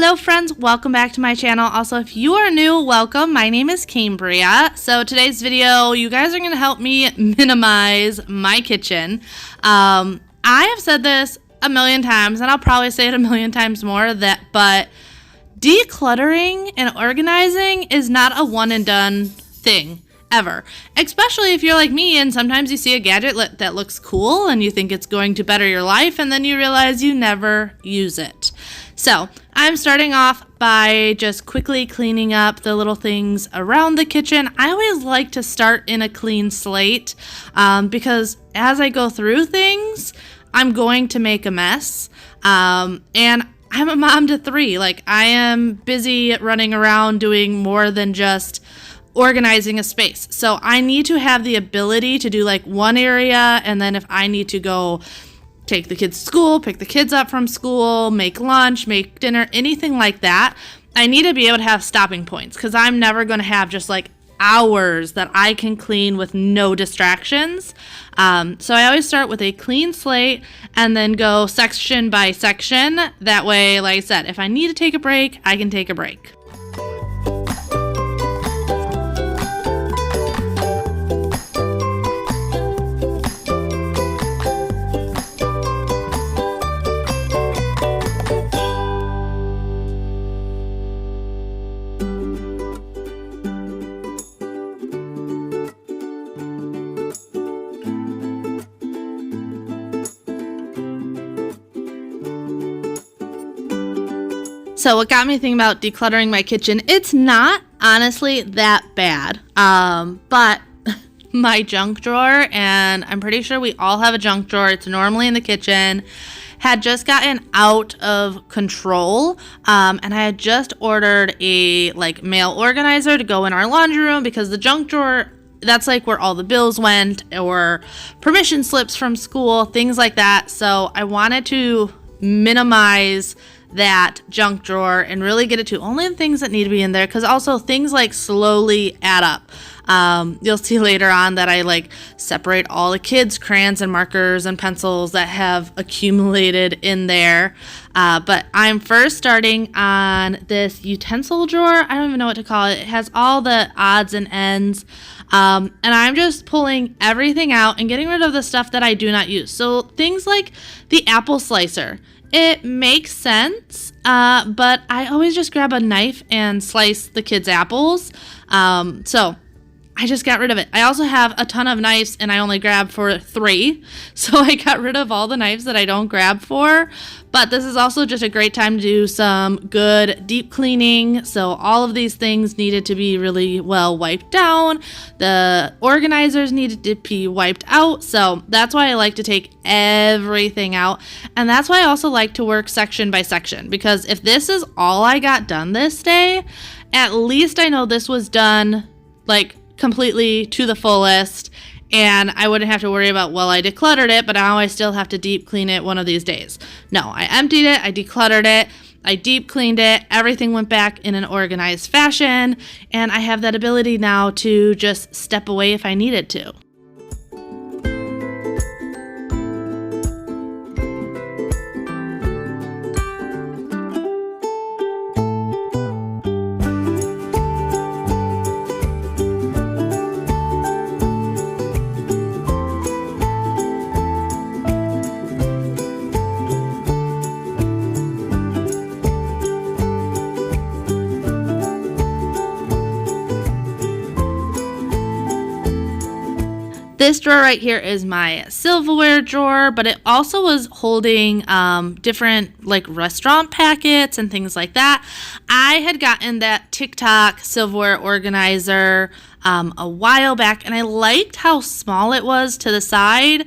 Hello friends, welcome back to my channel. Also, if you are new, welcome. My name is Cambriea. So today's video, you guys are going to help me minimize my kitchen. I have said this a million times, and I'll probably say it a million times more, but decluttering and organizing is not a one and done thing. Ever. Especially if you're like me and sometimes you see a gadget that looks cool and you think it's going to better your life and then you realize you never use it. So I'm starting off by just quickly cleaning up the little things around the kitchen. I always like to start in a clean slate because as I go through things, I'm going to make a mess. And I'm a mom to 3. Like, I am busy running around doing more than just organizing a space. So I need to have the ability to do like one area, and then if I need to go take the kids to school, pick the kids up from school, make lunch, make dinner, anything like that, I need to be able to have stopping points because I'm never going to have just like hours that I can clean with no distractions. So I always start with a clean slate and then go section by section. That way, like I said, if I need to take a break, I can take a break. So what got me thinking about decluttering my kitchen, it's not honestly that bad, but my junk drawer, and I'm pretty sure we all have a junk drawer, it's normally in the kitchen, had just gotten out of control, and I had just ordered a mail organizer to go in our laundry room because the junk drawer, that's like where all the bills went or permission slips from school, things like that. So I wanted to minimize that junk drawer and really get it to only the things that need to be in there, because also things like slowly add up. You'll see later on that I separate all the kids' crayons and markers and pencils that have accumulated in there. But I'm first starting on this utensil drawer. I don't even know what to call it. It has all the odds and ends. And I'm just pulling everything out and getting rid of the stuff that I do not use. So things like the apple slicer. It makes sense, but I always just grab a knife and slice the kids' apples. So I just got rid of it. I also have a ton of knives and I only grab for 3. So I got rid of all the knives that I don't grab for. But this is also just a great time to do some good deep cleaning. So all of these things needed to be really well wiped down. The organizers needed to be wiped out. So that's why I like to take everything out. And that's why I also like to work section by section. Because if this is all I got done this day, at least I know this was done completely to the fullest, and I wouldn't have to worry about, well, I decluttered it, but now I still have to deep clean it one of these days. No, I emptied it, I decluttered it, I deep cleaned it, everything went back in an organized fashion, and I have that ability now to just step away if I needed to. This drawer right here is my silverware drawer, but it also was holding different restaurant packets and things like that. I had gotten that TikTok silverware organizer a while back, and I liked how small it was to the side,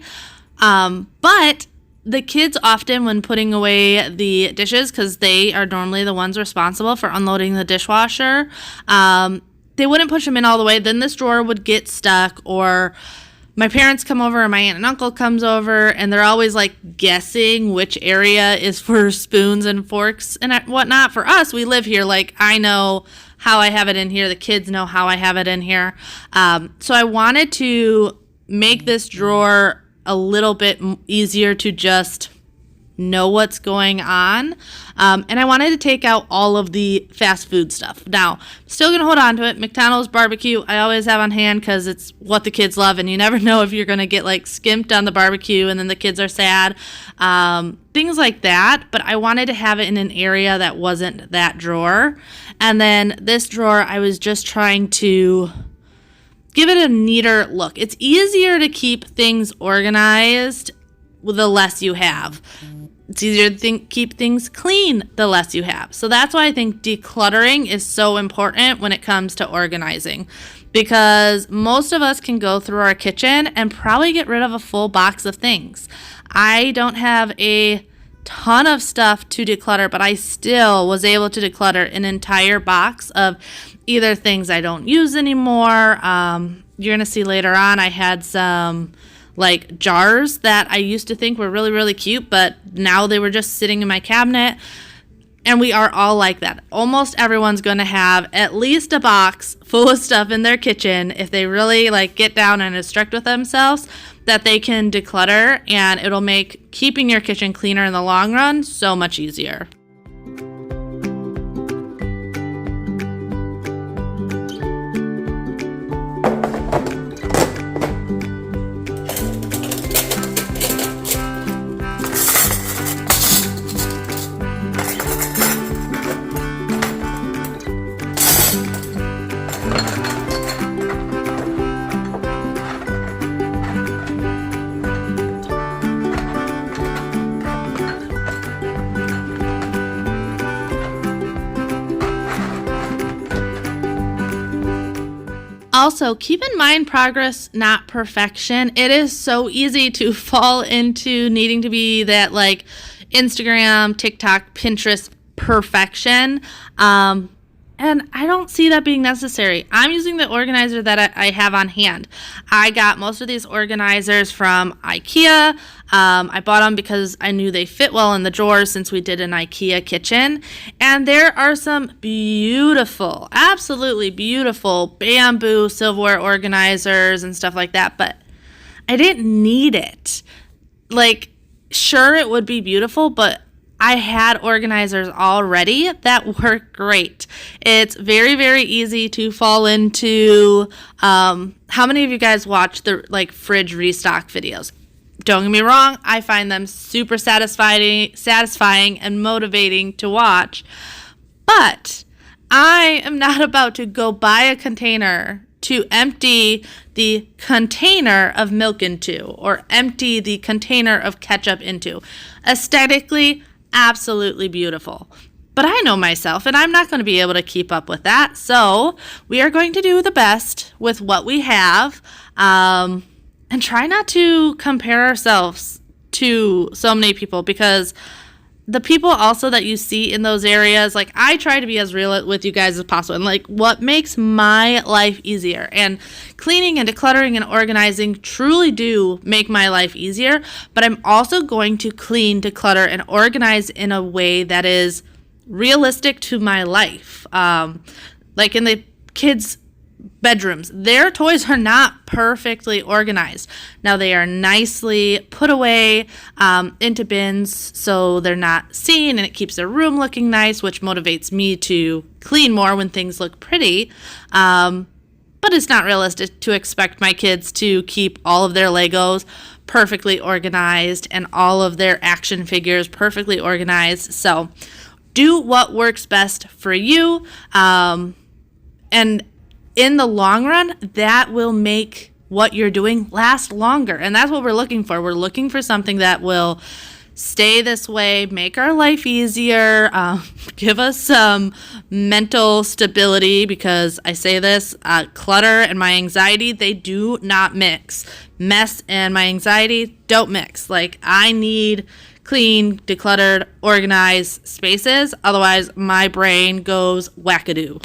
but the kids often, when putting away the dishes, because they are normally the ones responsible for unloading the dishwasher, they wouldn't push them in all the way. Then this drawer would get stuck, or my parents come over, or my aunt and uncle comes over, and they're always guessing which area is for spoons and forks and whatnot. For us, we live here. I know how I have it in here. The kids know how I have it in here. So I wanted to make this drawer a little bit easier to just know what's going on. And I wanted to take out all of the fast food stuff. Now, still going to hold on to it. McDonald's barbecue, I always have on hand because it's what the kids love, and you never know if you're going to get like skimped on the barbecue and then the kids are sad. Things like that. But I wanted to have it in an area that wasn't that drawer. And then this drawer, I was just trying to give it a neater look. It's easier to keep things organized with the less you have. It's easier to keep things clean the less you have. So that's why I think decluttering is so important when it comes to organizing, because most of us can go through our kitchen and probably get rid of a full box of things. I don't have a ton of stuff to declutter, but I still was able to declutter an entire box of either things I don't use anymore. You're going to see later on I had some like jars that I used to think were really, really cute, but now they were just sitting in my cabinet. And we are all like that. Almost everyone's going to have at least a box full of stuff in their kitchen if they really like get down and are strict with themselves, that they can declutter, and it'll make keeping your kitchen cleaner in the long run so much easier. Also, keep in mind progress, not perfection. It is so easy to fall into needing to be that like Instagram, TikTok, Pinterest perfection. And I don't see that being necessary. I'm using the organizer that I have on hand. I got most of these organizers from IKEA. I bought them because I knew they fit well in the drawers since we did an IKEA kitchen. And there are some beautiful, absolutely beautiful bamboo silverware organizers and stuff like that, but I didn't need it. Like, sure, it would be beautiful, but I had organizers already that work great. It's very, very easy to fall into, how many of you guys watch the like fridge restock videos? Don't get me wrong, I find them super satisfying and motivating to watch, but I am not about to go buy a container to empty the container of milk into, or empty the container of ketchup into. Aesthetically, absolutely beautiful. But I know myself, and I'm not going to be able to keep up with that. So we are going to do the best with what we have, and try not to compare ourselves to so many people, because the people also that you see in those areas, like I try to be as real with you guys as possible, and like what makes my life easier. And cleaning and decluttering and organizing truly do make my life easier, but I'm also going to clean, declutter, and organize in a way that is realistic to my life. Like in the kids' bedrooms, their toys are not perfectly organized. Now they are nicely put away into bins so they're not seen, and it keeps their room looking nice, which motivates me to clean more when things look pretty. But it's not realistic to expect my kids to keep all of their Legos perfectly organized and all of their action figures perfectly organized. So do what works best for you. And in the long run, that will make what you're doing last longer. And that's what we're looking for. We're looking for something that will stay this way, make our life easier, give us some mental stability, because I say this, clutter and my anxiety, they do not mix. Mess and my anxiety don't mix. Like, I need clean, decluttered, organized spaces. Otherwise, my brain goes wackadoo.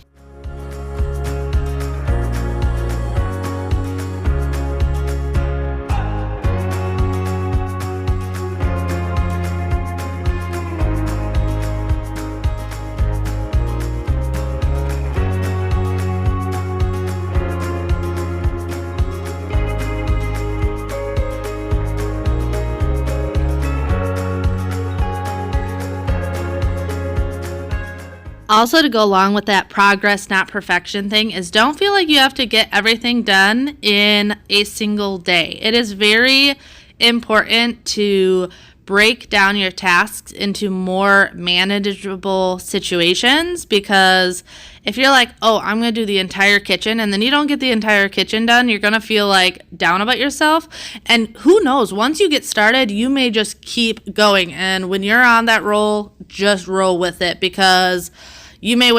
Also, to go along with that progress, not perfection thing, is don't feel like you have to get everything done in a single day. It is very important to break down your tasks into more manageable situations, because if you're like, oh, I'm going to do the entire kitchen, and then you don't get the entire kitchen done, you're going to feel like down about yourself. And who knows, once you get started, you may just keep going. And when you're on that roll, just roll with it, because you may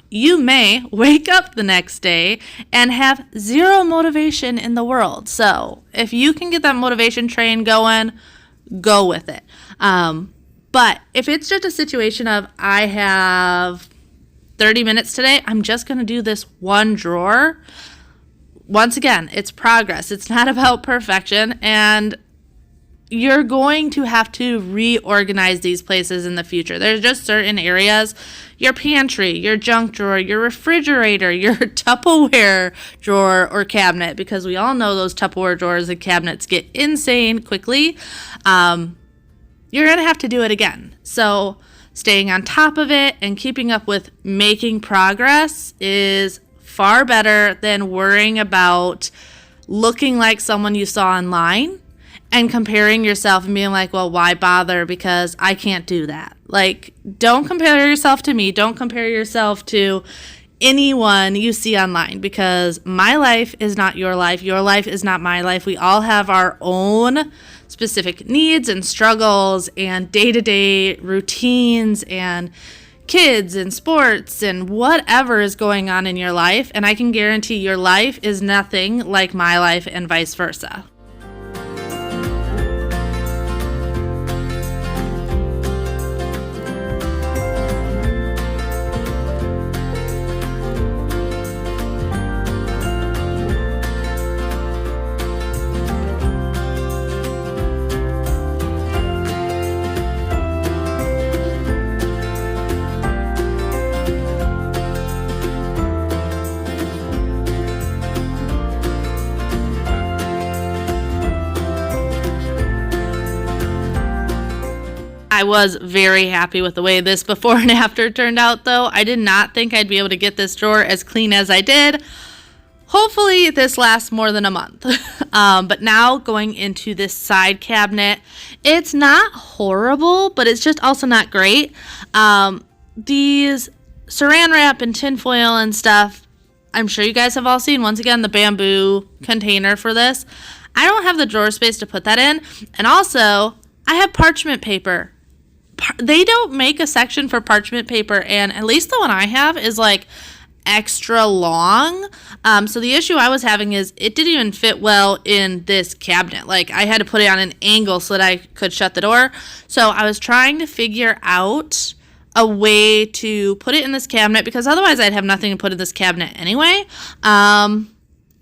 You may wake up the next day and have zero motivation in the world. So if you can get that motivation train going, go with it. But if it's just a situation of, I have 30 minutes today, I'm just going to do this one drawer. Once again, it's progress. It's not about perfection. And you're going to have to reorganize these places in the future. There's just certain areas, your pantry, your junk drawer, your refrigerator, your Tupperware drawer or cabinet, because we all know those Tupperware drawers and cabinets get insane quickly. You're going to have to do it again. So staying on top of it and keeping up with making progress is far better than worrying about looking like someone you saw online and comparing yourself and being like, well, why bother, because I can't do that. Like, don't compare yourself to me. Don't compare yourself to anyone you see online, because my life is not your life. Your life is not my life. We all have our own specific needs and struggles and day-to-day routines and kids and sports and whatever is going on in your life. And I can guarantee your life is nothing like my life and vice versa. I was very happy with the way this before and after turned out, though. I did not think I'd be able to get this drawer as clean as I did. Hopefully this lasts more than a month. But now going into this side cabinet, it's not horrible, but it's just also not great. These saran wrap and tinfoil and stuff, I'm sure you guys have all seen, once again, the bamboo container for this. I don't have the drawer space to put that in. And also, I have parchment paper. They don't make a section for parchment paper, and at least the one I have is like extra long. So the issue I was having is it didn't even fit well in this cabinet. Like, I had to put it on an angle so that I could shut the door. So I was trying to figure out a way to put it in this cabinet, because otherwise I'd have nothing to put in this cabinet anyway.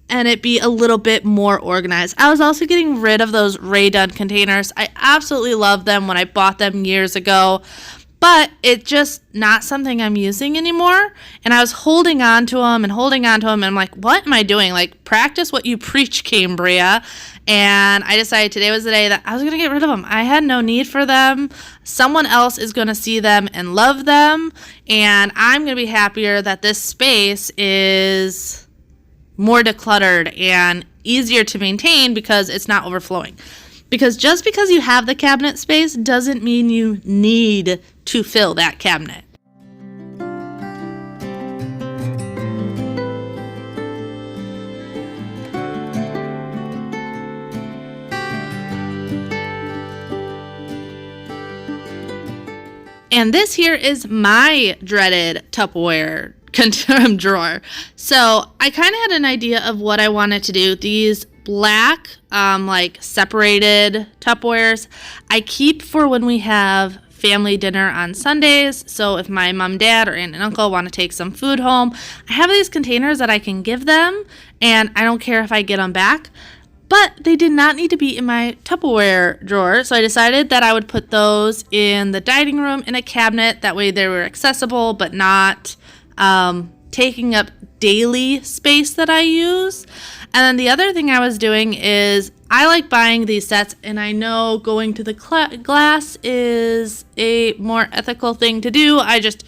And it be a little bit more organized. I was also getting rid of those Ray Dunn containers. I absolutely loved them when I bought them years ago, but it's just not something I'm using anymore. And I was holding on to them, and I'm like, what am I doing? Like, practice what you preach, Cambriea. And I decided today was the day that I was going to get rid of them. I had no need for them. Someone else is going to see them and love them, and I'm going to be happier that this space is more decluttered and easier to maintain because it's not overflowing. Because just because you have the cabinet space doesn't mean you need to fill that cabinet. And this here is my dreaded Tupperware drawer. So I kind of had an idea of what I wanted to do. These black, like separated Tupperwares, I keep for when we have family dinner on Sundays. So if my mom, dad, or aunt and uncle want to take some food home, I have these containers that I can give them, and I don't care if I get them back. But they did not need to be in my Tupperware drawer, so I decided that I would put those in the dining room in a cabinet. That way they were accessible but not taking up daily space that I use. And then the other thing I was doing is I like buying these sets, and I know going to the glass is a more ethical thing to do. I just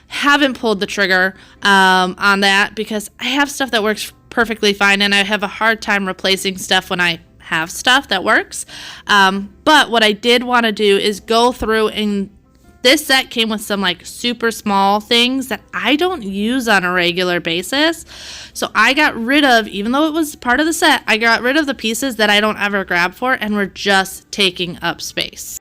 haven't pulled the trigger on that because I have stuff that works perfectly fine, and I have a hard time replacing stuff when I have stuff that works. But what I did want to do is go through, and this set came with some like super small things that I don't use on a regular basis. So I got rid of, even though it was part of the set, I got rid of the pieces that I don't ever grab for and were just taking up space.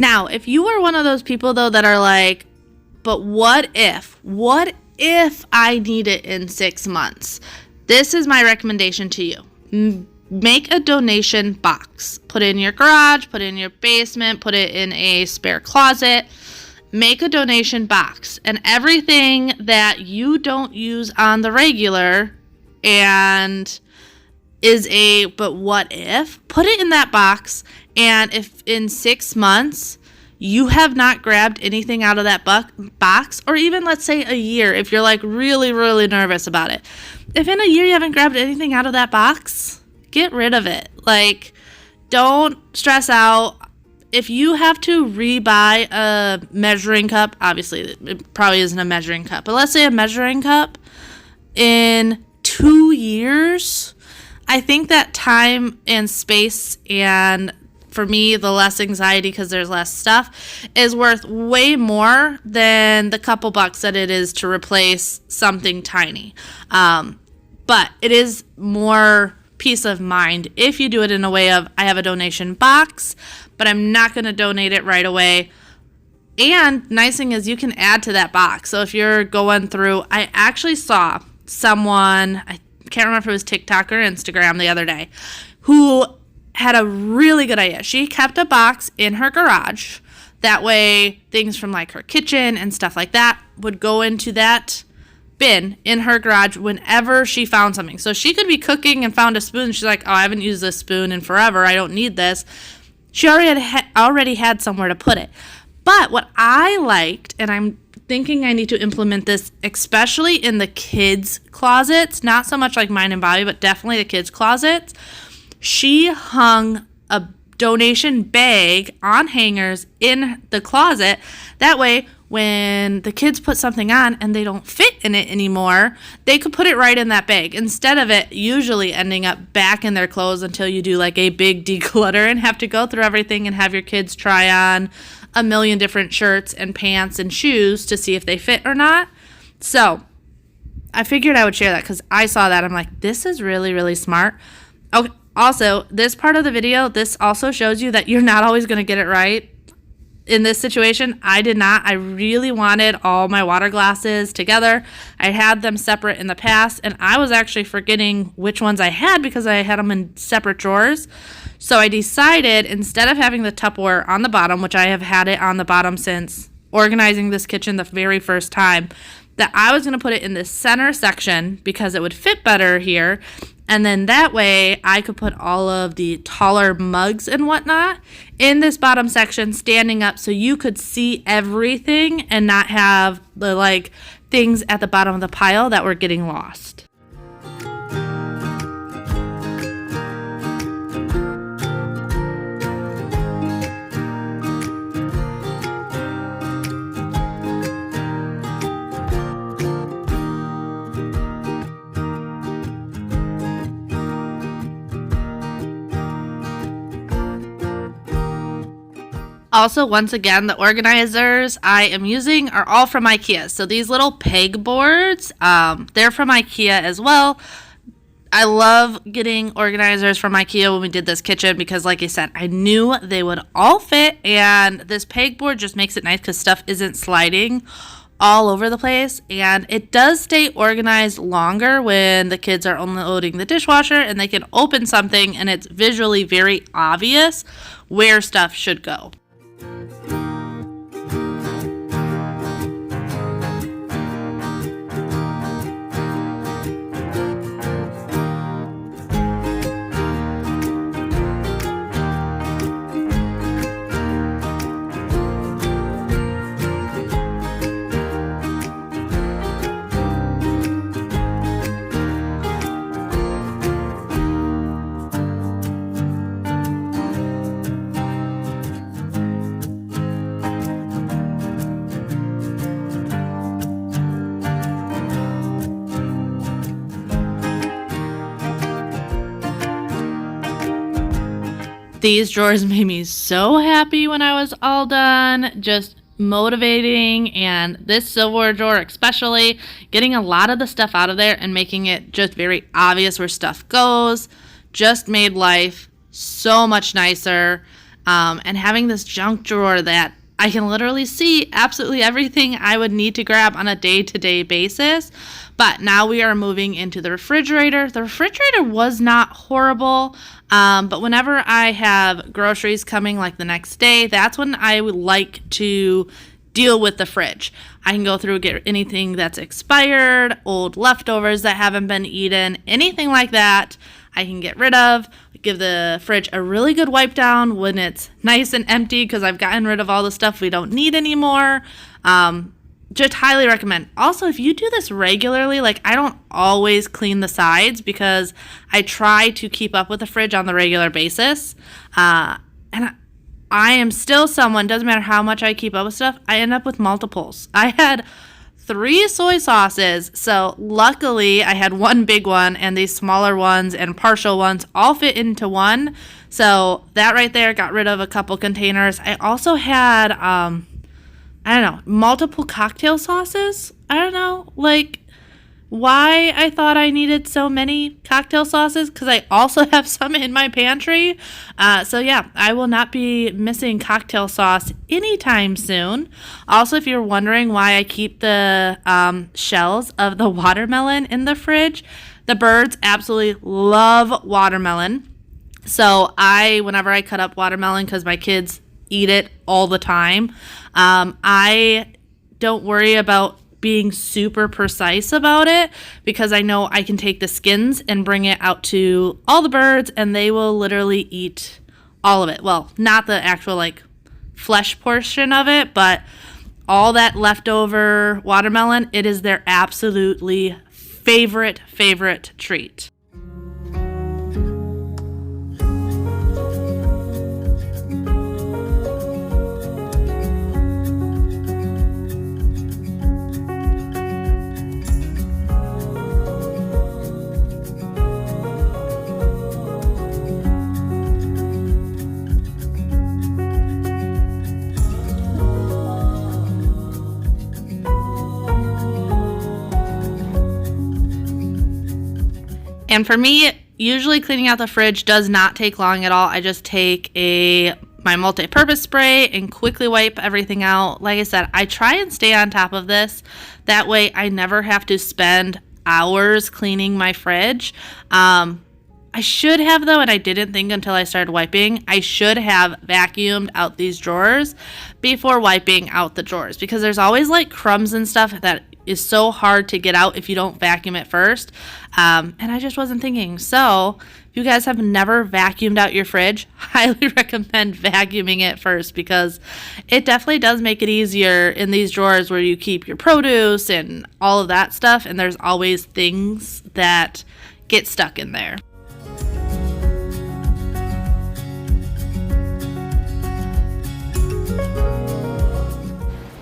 Now, if you are one of those people, though, that are like, but what if I need it in 6 months? This is my recommendation to you. Make a donation box. Put it in your garage, put it in your basement, put it in a spare closet. Make a donation box. And everything that you don't use on the regular and is a but what if, put it in that box. And if in 6 months you have not grabbed anything out of that box, or even let's say a year, if you're like really, really nervous about it, if in a year you haven't grabbed anything out of that box, get rid of it. Like, don't stress out. If you have to rebuy a measuring cup, obviously it probably isn't a measuring cup, but let's say a measuring cup in 2 years, I think that time and space, and for me, the less anxiety because there's less stuff, is worth way more than the couple bucks that it is to replace something tiny. But it is more peace of mind if you do it in a way of, I have a donation box, but I'm not going to donate it right away. And nice thing is you can add to that box. So if you're going through, I actually saw someone, I can't remember if it was TikTok or Instagram the other day, who had a really good idea. She kept a box in her garage. That way things from like her kitchen and stuff like that would go into that bin in her garage whenever she found something. So she could be cooking and found a spoon. She's like, oh, I haven't used this spoon in forever. I don't need this. She already had somewhere to put it. But what I liked, and I'm thinking I need to implement this, especially in the kids' closets, not so much like mine and Bobby, but definitely the kids' closets. She hung a donation bag on hangers in the closet. That way, when the kids put something on and they don't fit in it anymore, they could put it right in that bag instead of it usually ending up back in their clothes until you do like a big declutter and have to go through everything and have your kids try on a million different shirts and pants and shoes to see if they fit or not. So I figured I would share that because I saw that. I'm like, this is really, really smart. Okay. Also, this part of the video, this also shows you that you're not always going to get it right. In this situation, I did not. I really wanted all my water glasses together. I had them separate in the past, and I was actually forgetting which ones I had because I had them in separate drawers. So I decided, instead of having the Tupperware on the bottom, which I have had it on the bottom since organizing this kitchen the very first time, that I was going to put it in the center section because it would fit better here. And then that way I could put all of the taller mugs and whatnot in this bottom section standing up so you could see everything and not have the like things at the bottom of the pile that were getting lost. Also, once again, the organizers I am using are all from IKEA. So these little peg boards, they're from IKEA as well. I love getting organizers from IKEA when we did this kitchen because, like I said, I knew they would all fit, and this pegboard just makes it nice because stuff isn't sliding all over the place, and it does stay organized longer when the kids are unloading the dishwasher and they can open something and it's visually very obvious where stuff should go. These drawers made me so happy when I was all done, just motivating, and this silverware drawer especially, getting a lot of the stuff out of there and making it just very obvious where stuff goes, just made life so much nicer, and having this junk drawer that I can literally see absolutely everything I would need to grab on a day-to-day basis. But now we are moving into the refrigerator. The refrigerator was not horrible, but whenever I have groceries coming like the next day, that's when I would like to deal with the fridge. I can go through and get anything that's expired, old leftovers that haven't been eaten, anything like that I can get rid of. Give the fridge a really good wipe down when it's nice and empty because I've gotten rid of all the stuff we don't need anymore. Just highly recommend. Also, if you do this regularly, like I don't always clean the sides because I try to keep up with the fridge on the regular basis. And I am still someone, doesn't matter how much I keep up with stuff, I end up with multiples. I had 3 soy sauces, so luckily I had one big one and these smaller ones and partial ones all fit into one. So that right there got rid of a couple containers. I also had, multiple cocktail sauces. I don't know, like why I thought I needed so many cocktail sauces because I also have some in my pantry. So yeah, I will not be missing cocktail sauce anytime soon. Also, if you're wondering why I keep the shells of the watermelon in the fridge, the birds absolutely love watermelon. So whenever I cut up watermelon, because my kids eat it all the time, I don't worry about being super precise about it because I know I can take the skins and bring it out to all the birds and they will literally eat all of it. Well, not the actual like flesh portion of it, but all that leftover watermelon, it is their absolutely favorite treat. And for me, usually cleaning out the fridge does not take long at all. I just take my multi-purpose spray and quickly wipe everything out. Like I said, I try and stay on top of this. That way I never have to spend hours cleaning my fridge. I should have though, and I didn't think until I started wiping, I should have vacuumed out these drawers before wiping out the drawers because there's always like crumbs and stuff that is so hard to get out if you don't vacuum it first. And I just wasn't thinking. So if you guys have never vacuumed out your fridge, highly recommend vacuuming it first because it definitely does make it easier in these drawers where you keep your produce and all of that stuff. And there's always things that get stuck in there.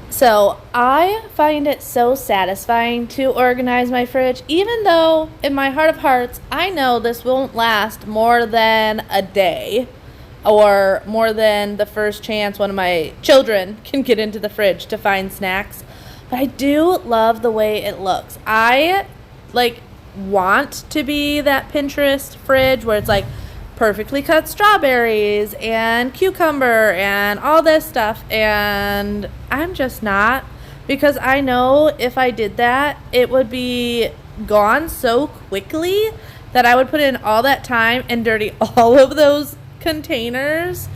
So I find it so satisfying to organize my fridge, even though in my heart of hearts, I know this won't last more than a day or more than the first chance one of my children can get into the fridge to find snacks. But I do love the way it looks. I like want to be that Pinterest fridge where it's like perfectly cut strawberries and cucumber and all this stuff, and I'm just not, because I know if I did that, it would be gone so quickly that I would put in all that time and dirty all of those containers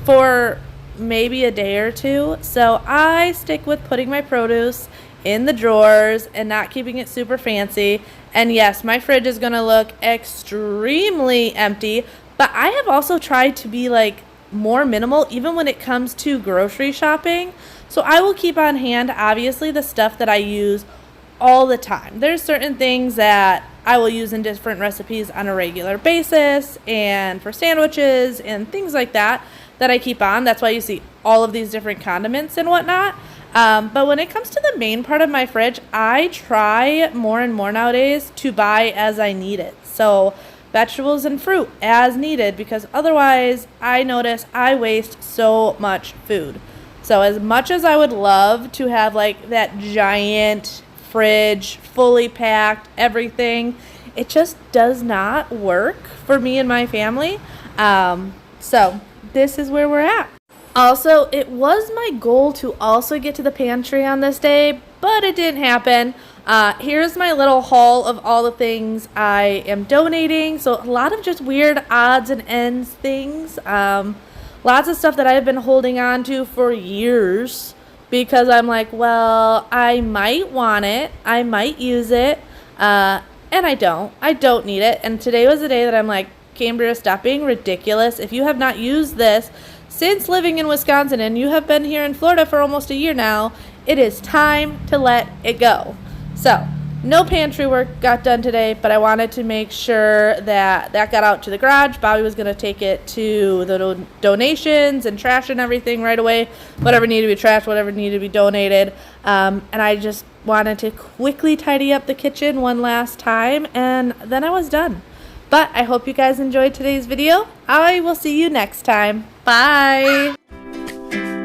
for maybe a day or two. So I stick with putting my produce in the drawers and not keeping it super fancy. And yes, my fridge is going to look extremely empty, but I have also tried to be like more minimal even when it comes to grocery shopping. So I will keep on hand, obviously, the stuff that I use all the time. There's certain things that I will use in different recipes on a regular basis and for sandwiches and things like that that I keep on. That's why you see all of these different condiments and whatnot. But when it comes to the main part of my fridge, I try more and more nowadays to buy as I need it. So vegetables and fruit as needed, because otherwise I notice I waste so much food. So as much as I would love to have like that giant fridge, fully packed, everything, it just does not work for me and my family. So this is where we're at. Also, it was my goal to also get to the pantry on this day, but it didn't happen. Here's my little haul of all the things I am donating. So a lot of just weird odds and ends things. Lots of stuff that I've been holding on to for years because I'm like, well, I might want it, I might use it, and I don't need it. And today was the day that I'm like, Cambria, stop being ridiculous. If you have not used this since living in Wisconsin and you have been here in Florida for almost a year now, it is time to let it go. So no pantry work got done today, but I wanted to make sure that got out to the garage. Bobby was going to take it to the donations and trash and everything right away. Whatever needed to be trashed, whatever needed to be donated. And I just wanted to quickly tidy up the kitchen one last time, and then I was done. But I hope you guys enjoyed today's video. I will see you next time. Bye.